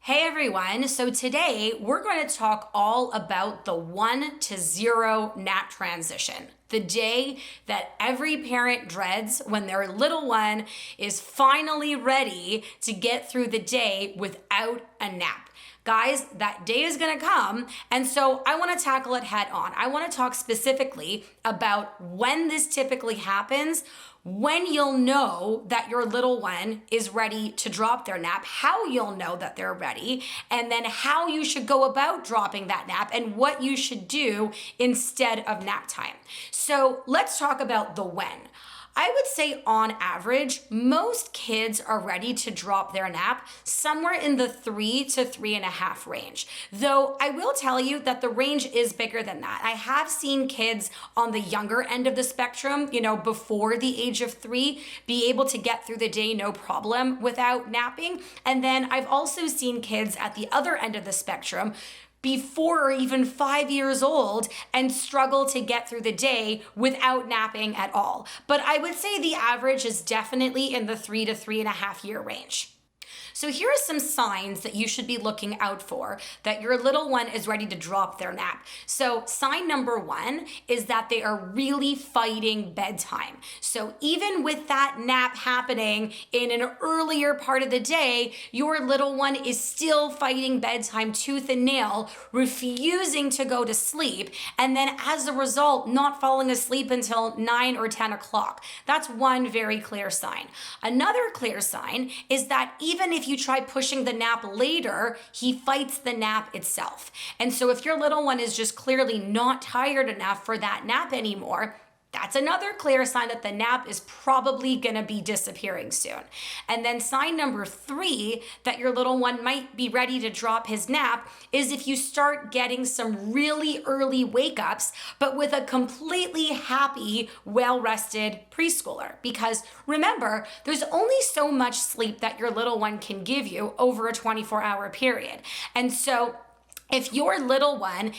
Hey everyone, so today we're going to talk all about the 1 to 0 nap transition. The day that every parent dreads when their little one is finally ready to get through the day without a nap. Guys, that day is gonna come, and so I wanna tackle it head on. I wanna talk specifically about when this typically happens, when you'll know that your little one is ready to drop their nap, how you'll know that they're ready, and then how you should go about dropping that nap and what you should do instead of nap time. So let's talk about the when. I would say on average, most kids are ready to drop their nap somewhere in the 3 to 3.5 range. Though I will tell you that the range is bigger than that. I have seen kids on the younger end of the spectrum, before the age of 3, be able to get through the day no problem without napping. And then I've also seen kids at the other end of the spectrum be 4 or even 5 years old and struggle to get through the day without napping at all. But I would say the average is definitely in the 3 to 3.5 year range. So here are some signs that you should be looking out for that your little one is ready to drop their nap. So sign number 1 is that they are really fighting bedtime. So even with that nap happening in an earlier part of the day, your little one is still fighting bedtime tooth and nail, refusing to go to sleep, and then as a result, not falling asleep until 9 or 10 o'clock. That's one very clear sign. Another clear sign is that even if you try pushing the nap later, he fights the nap itself. And so if your little one is just clearly not tired enough for that nap anymore, that's another clear sign that the nap is probably gonna be disappearing soon. And then sign number 3 that your little one might be ready to drop his nap is if you start getting some really early wake ups, but with a completely happy, well-rested preschooler. Because remember, there's only so much sleep that your little one can give you over a 24-hour period. And so if your little one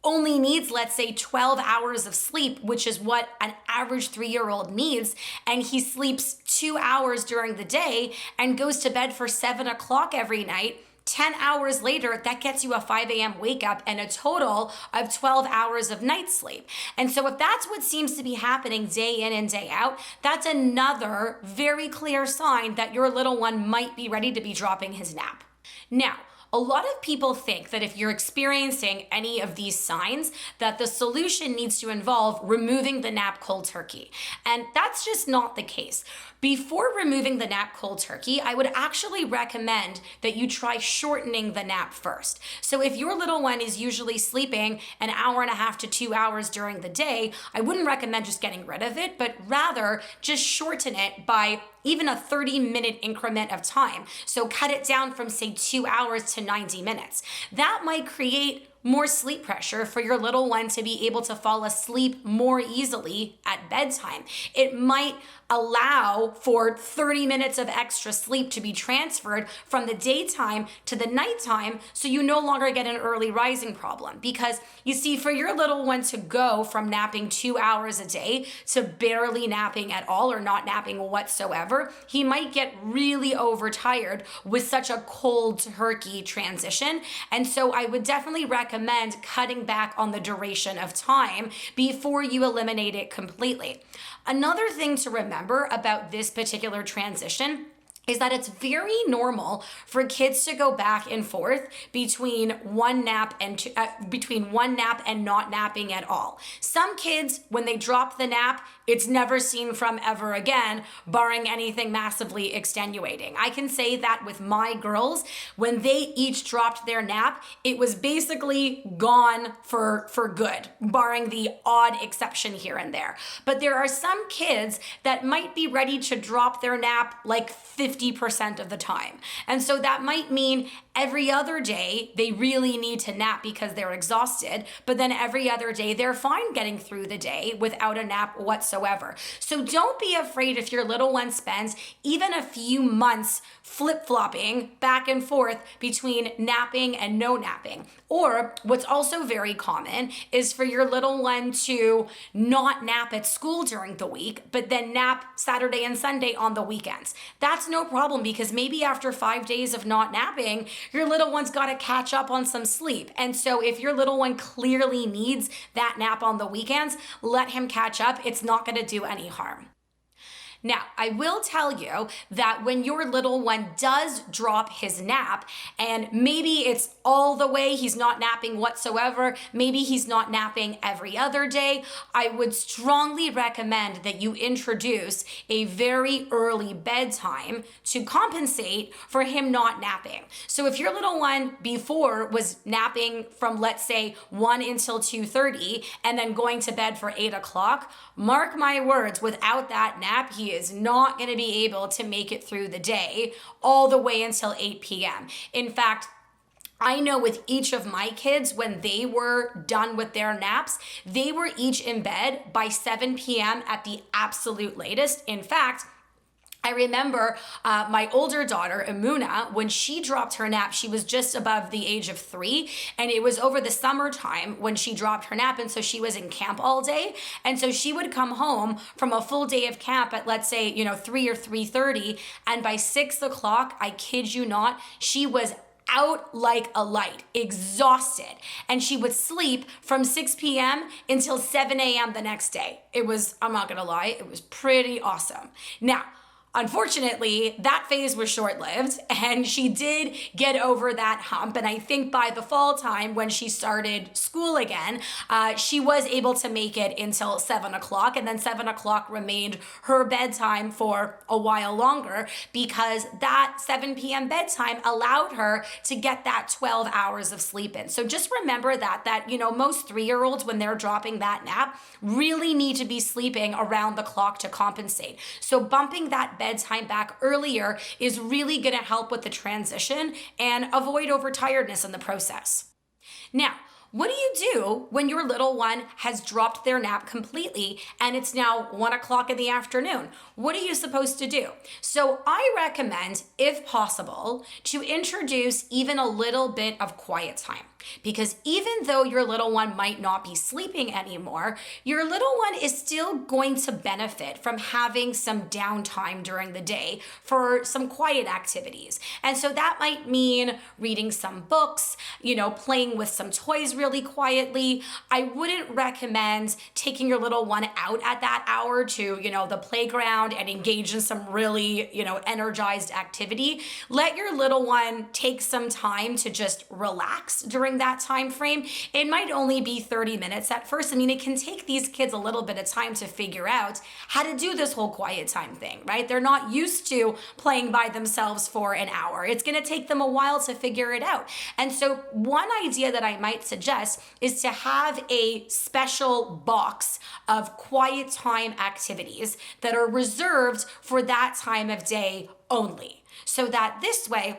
only needs, let's say, 12 hours of sleep, which is what an average 3-year-old needs, and he sleeps 2 hours during the day and goes to bed for 7 o'clock every night, 10 hours later, that gets you a 5 a.m. wake up and a total of 12 hours of night sleep. And so if that's what seems to be happening day in and day out, that's another very clear sign that your little one might be ready to be dropping his nap. Now, a lot of people think that if you're experiencing any of these signs, that the solution needs to involve removing the nap cold turkey. And that's just not the case. Before removing the nap cold turkey, I would actually recommend that you try shortening the nap first. So if your little one is usually sleeping an hour and a half to 2 hours during the day, I wouldn't recommend just getting rid of it, but rather just shorten it by even a 30-minute increment of time. So cut it down from, say, 2 hours to 90 minutes. That might create more sleep pressure for your little one to be able to fall asleep more easily at bedtime. It might allow for 30 minutes of extra sleep to be transferred from the daytime to the nighttime, so you no longer get an early rising problem. Because you see, for your little one to go from napping 2 hours a day to barely napping at all or not napping whatsoever, he might get really overtired with such a cold turkey transition. And so I would definitely recommend cutting back on the duration of time before you eliminate it completely. Another thing to remember about this particular transition is that it's very normal for kids to go back and forth between one nap and not napping at all. Some kids, when they drop the nap, it's never seen from ever again, barring anything massively extenuating. I can say that with my girls, when they each dropped their nap, it was basically gone for good, barring the odd exception here and there. But there are some kids that might be ready to drop their nap like 50% of the time. And so that might mean Every other day, they really need to nap because they're exhausted, but then every other day, they're fine getting through the day without a nap whatsoever. So don't be afraid if your little one spends even a few months flip-flopping back and forth between napping and no napping. Or what's also very common is for your little one to not nap at school during the week, but then nap Saturday and Sunday on the weekends. That's no problem because maybe after 5 days of not napping, your little one's got to catch up on some sleep. And so if your little one clearly needs that nap on the weekends, let him catch up. It's not going to do any harm. Now, I will tell you that when your little one does drop his nap, and maybe it's all the way, he's not napping whatsoever, maybe he's not napping every other day, I would strongly recommend that you introduce a very early bedtime to compensate for him not napping. So if your little one before was napping from, let's say, 1 until 2:30 and then going to bed for 8 o'clock, mark my words, without that nap, he is not going to be able to make it through the day all the way until 8 p.m. In fact, I know with each of my kids, when they were done with their naps, they were each in bed by 7 p.m. at the absolute latest. In fact, I remember my older daughter, Amuna, when she dropped her nap, she was just above the age of 3, and it was over the summertime when she dropped her nap, and so she was in camp all day, and so she would come home from a full day of camp at, let's say, 3 or 3:30, and by 6 o'clock, I kid you not, she was out like a light, exhausted, and she would sleep from 6 p.m. until 7 a.m. the next day. It was, I'm not gonna lie, it was pretty awesome. Now, unfortunately, that phase was short-lived, and she did get over that hump. And I think by the fall time, when she started school again, she was able to make it until 7 o'clock. And then 7 o'clock remained her bedtime for a while longer because that 7 p.m. bedtime allowed her to get that 12 hours of sleep in. So just remember that most 3-year-olds, when they're dropping that nap, really need to be sleeping around the clock to compensate. So bumping that bedtime back earlier is really going to help with the transition and avoid overtiredness in the process. Now, what do you do when your little one has dropped their nap completely and it's now 1 o'clock in the afternoon? What are you supposed to do? So I recommend, if possible, to introduce even a little bit of quiet time. Because even though your little one might not be sleeping anymore, your little one is still going to benefit from having some downtime during the day for some quiet activities. And so that might mean reading some books, playing with some toys really quietly. I wouldn't recommend taking your little one out at that hour to, the playground and engage in some really, energized activity. Let your little one take some time to just relax during that time frame. It might only be 30 minutes at first. I mean, it can take these kids a little bit of time to figure out how to do this whole quiet time thing, right? They're not used to playing by themselves for an hour. It's going to take them a while to figure it out. And so one idea that I might suggest is to have a special box of quiet time activities that are reserved for that time of day only. So that this way,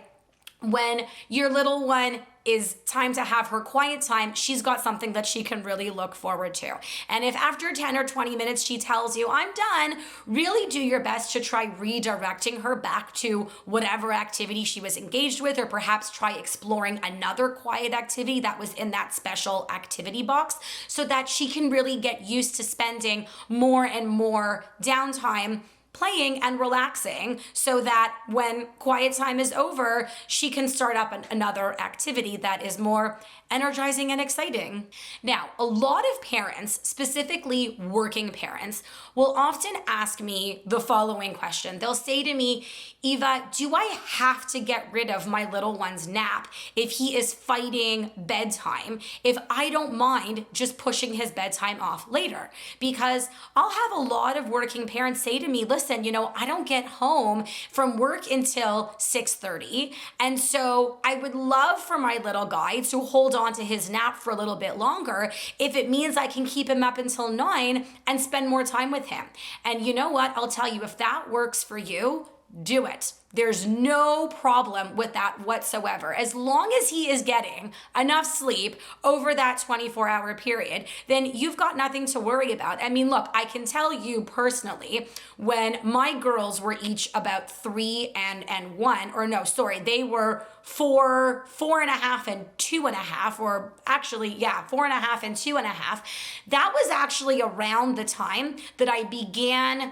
when your little one is time to have her quiet time, she's got something that she can really look forward to. And if after 10 or 20 minutes she tells you, I'm done, really do your best to try redirecting her back to whatever activity she was engaged with, or perhaps try exploring another quiet activity that was in that special activity box so that she can really get used to spending more and more downtime playing and relaxing so that when quiet time is over, she can start up another activity that is more energizing and exciting. Now, a lot of parents, specifically working parents, will often ask me the following question. They'll say to me, Eva, do I have to get rid of my little one's nap if he is fighting bedtime, if I don't mind just pushing his bedtime off later? Because I'll have a lot of working parents say to me, listen, I don't get home from work until 6:30. And so I would love for my little guy to hold on to his nap for a little bit longer if it means I can keep him up until 9 and spend more time with him. And you know what? I'll tell you, if that works for you, do it. There's no problem with that whatsoever. As long as he is getting enough sleep over that 24-hour period, then you've got nothing to worry about. I mean, look, I can tell you personally, when my girls were each about 3 and 1, or no, sorry, they were 4, 4.5, and 2.5, or actually, yeah, 4.5 and 2.5. That was actually around the time that I began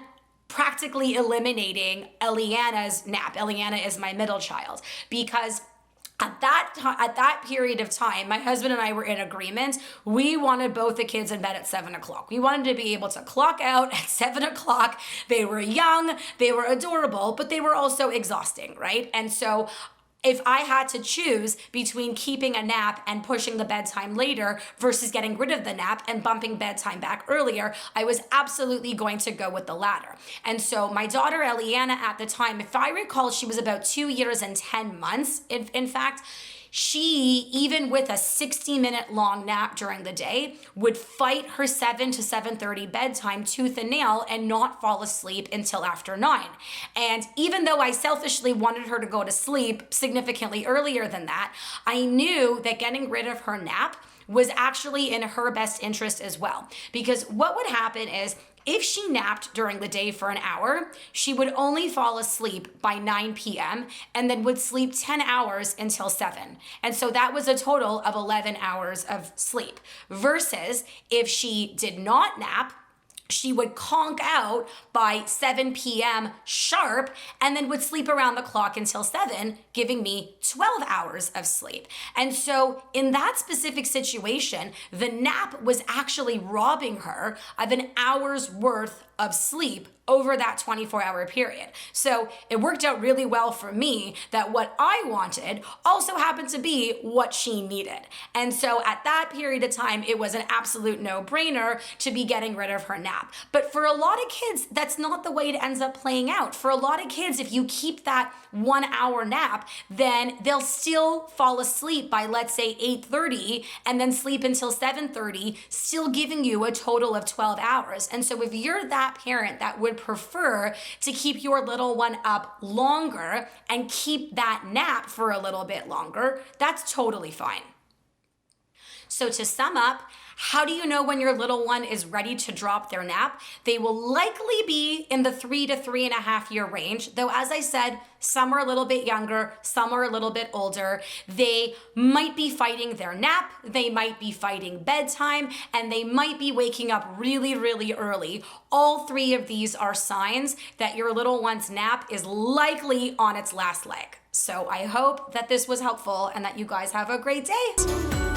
practically eliminating Eliana's nap. Eliana is my middle child, because at that period of time, my husband and I were in agreement. We wanted both the kids in bed at 7 o'clock. We wanted to be able to clock out at 7 o'clock. They were young, they were adorable, but they were also exhausting, right? And so if I had to choose between keeping a nap and pushing the bedtime later versus getting rid of the nap and bumping bedtime back earlier, I was absolutely going to go with the latter. And so my daughter Eliana at the time, if I recall, she was about 2 years and 10 months. In fact, she, even with a 60-minute long nap during the day, would fight her 7 to 7:30 bedtime tooth and nail and not fall asleep until after 9. And even though I selfishly wanted her to go to sleep significantly earlier than that, I knew that getting rid of her nap was actually in her best interest as well. Because what would happen is, if she napped during the day for an hour, she would only fall asleep by 9 p.m. and then would sleep 10 hours until 7. And so that was a total of 11 hours of sleep. Versus if she did not nap, she would conk out by 7 p.m. sharp and then would sleep around the clock until 7, giving me 12 hours of sleep. And so in that specific situation, the nap was actually robbing her of an hour's worth of sleep over that 24-hour period. So it worked out really well for me that what I wanted also happened to be what she needed. And so at that period of time, it was an absolute no-brainer to be getting rid of her nap. But for a lot of kids, that's not the way it ends up playing out. For a lot of kids, if you keep that 1 hour nap, then they'll still fall asleep by, let's say, 8:30 and then sleep until 7:30, still giving you a total of 12 hours. And so if you're that parent that would prefer to keep your little one up longer and keep that nap for a little bit longer, that's totally fine. So to sum up, how do you know when your little one is ready to drop their nap? They will likely be in the 3 to 3.5 year range, though as I said, some are a little bit younger, some are a little bit older. They might be fighting their nap, they might be fighting bedtime, and they might be waking up really, really early. All 3 of these are signs that your little one's nap is likely on its last leg. So I hope that this was helpful and that you guys have a great day.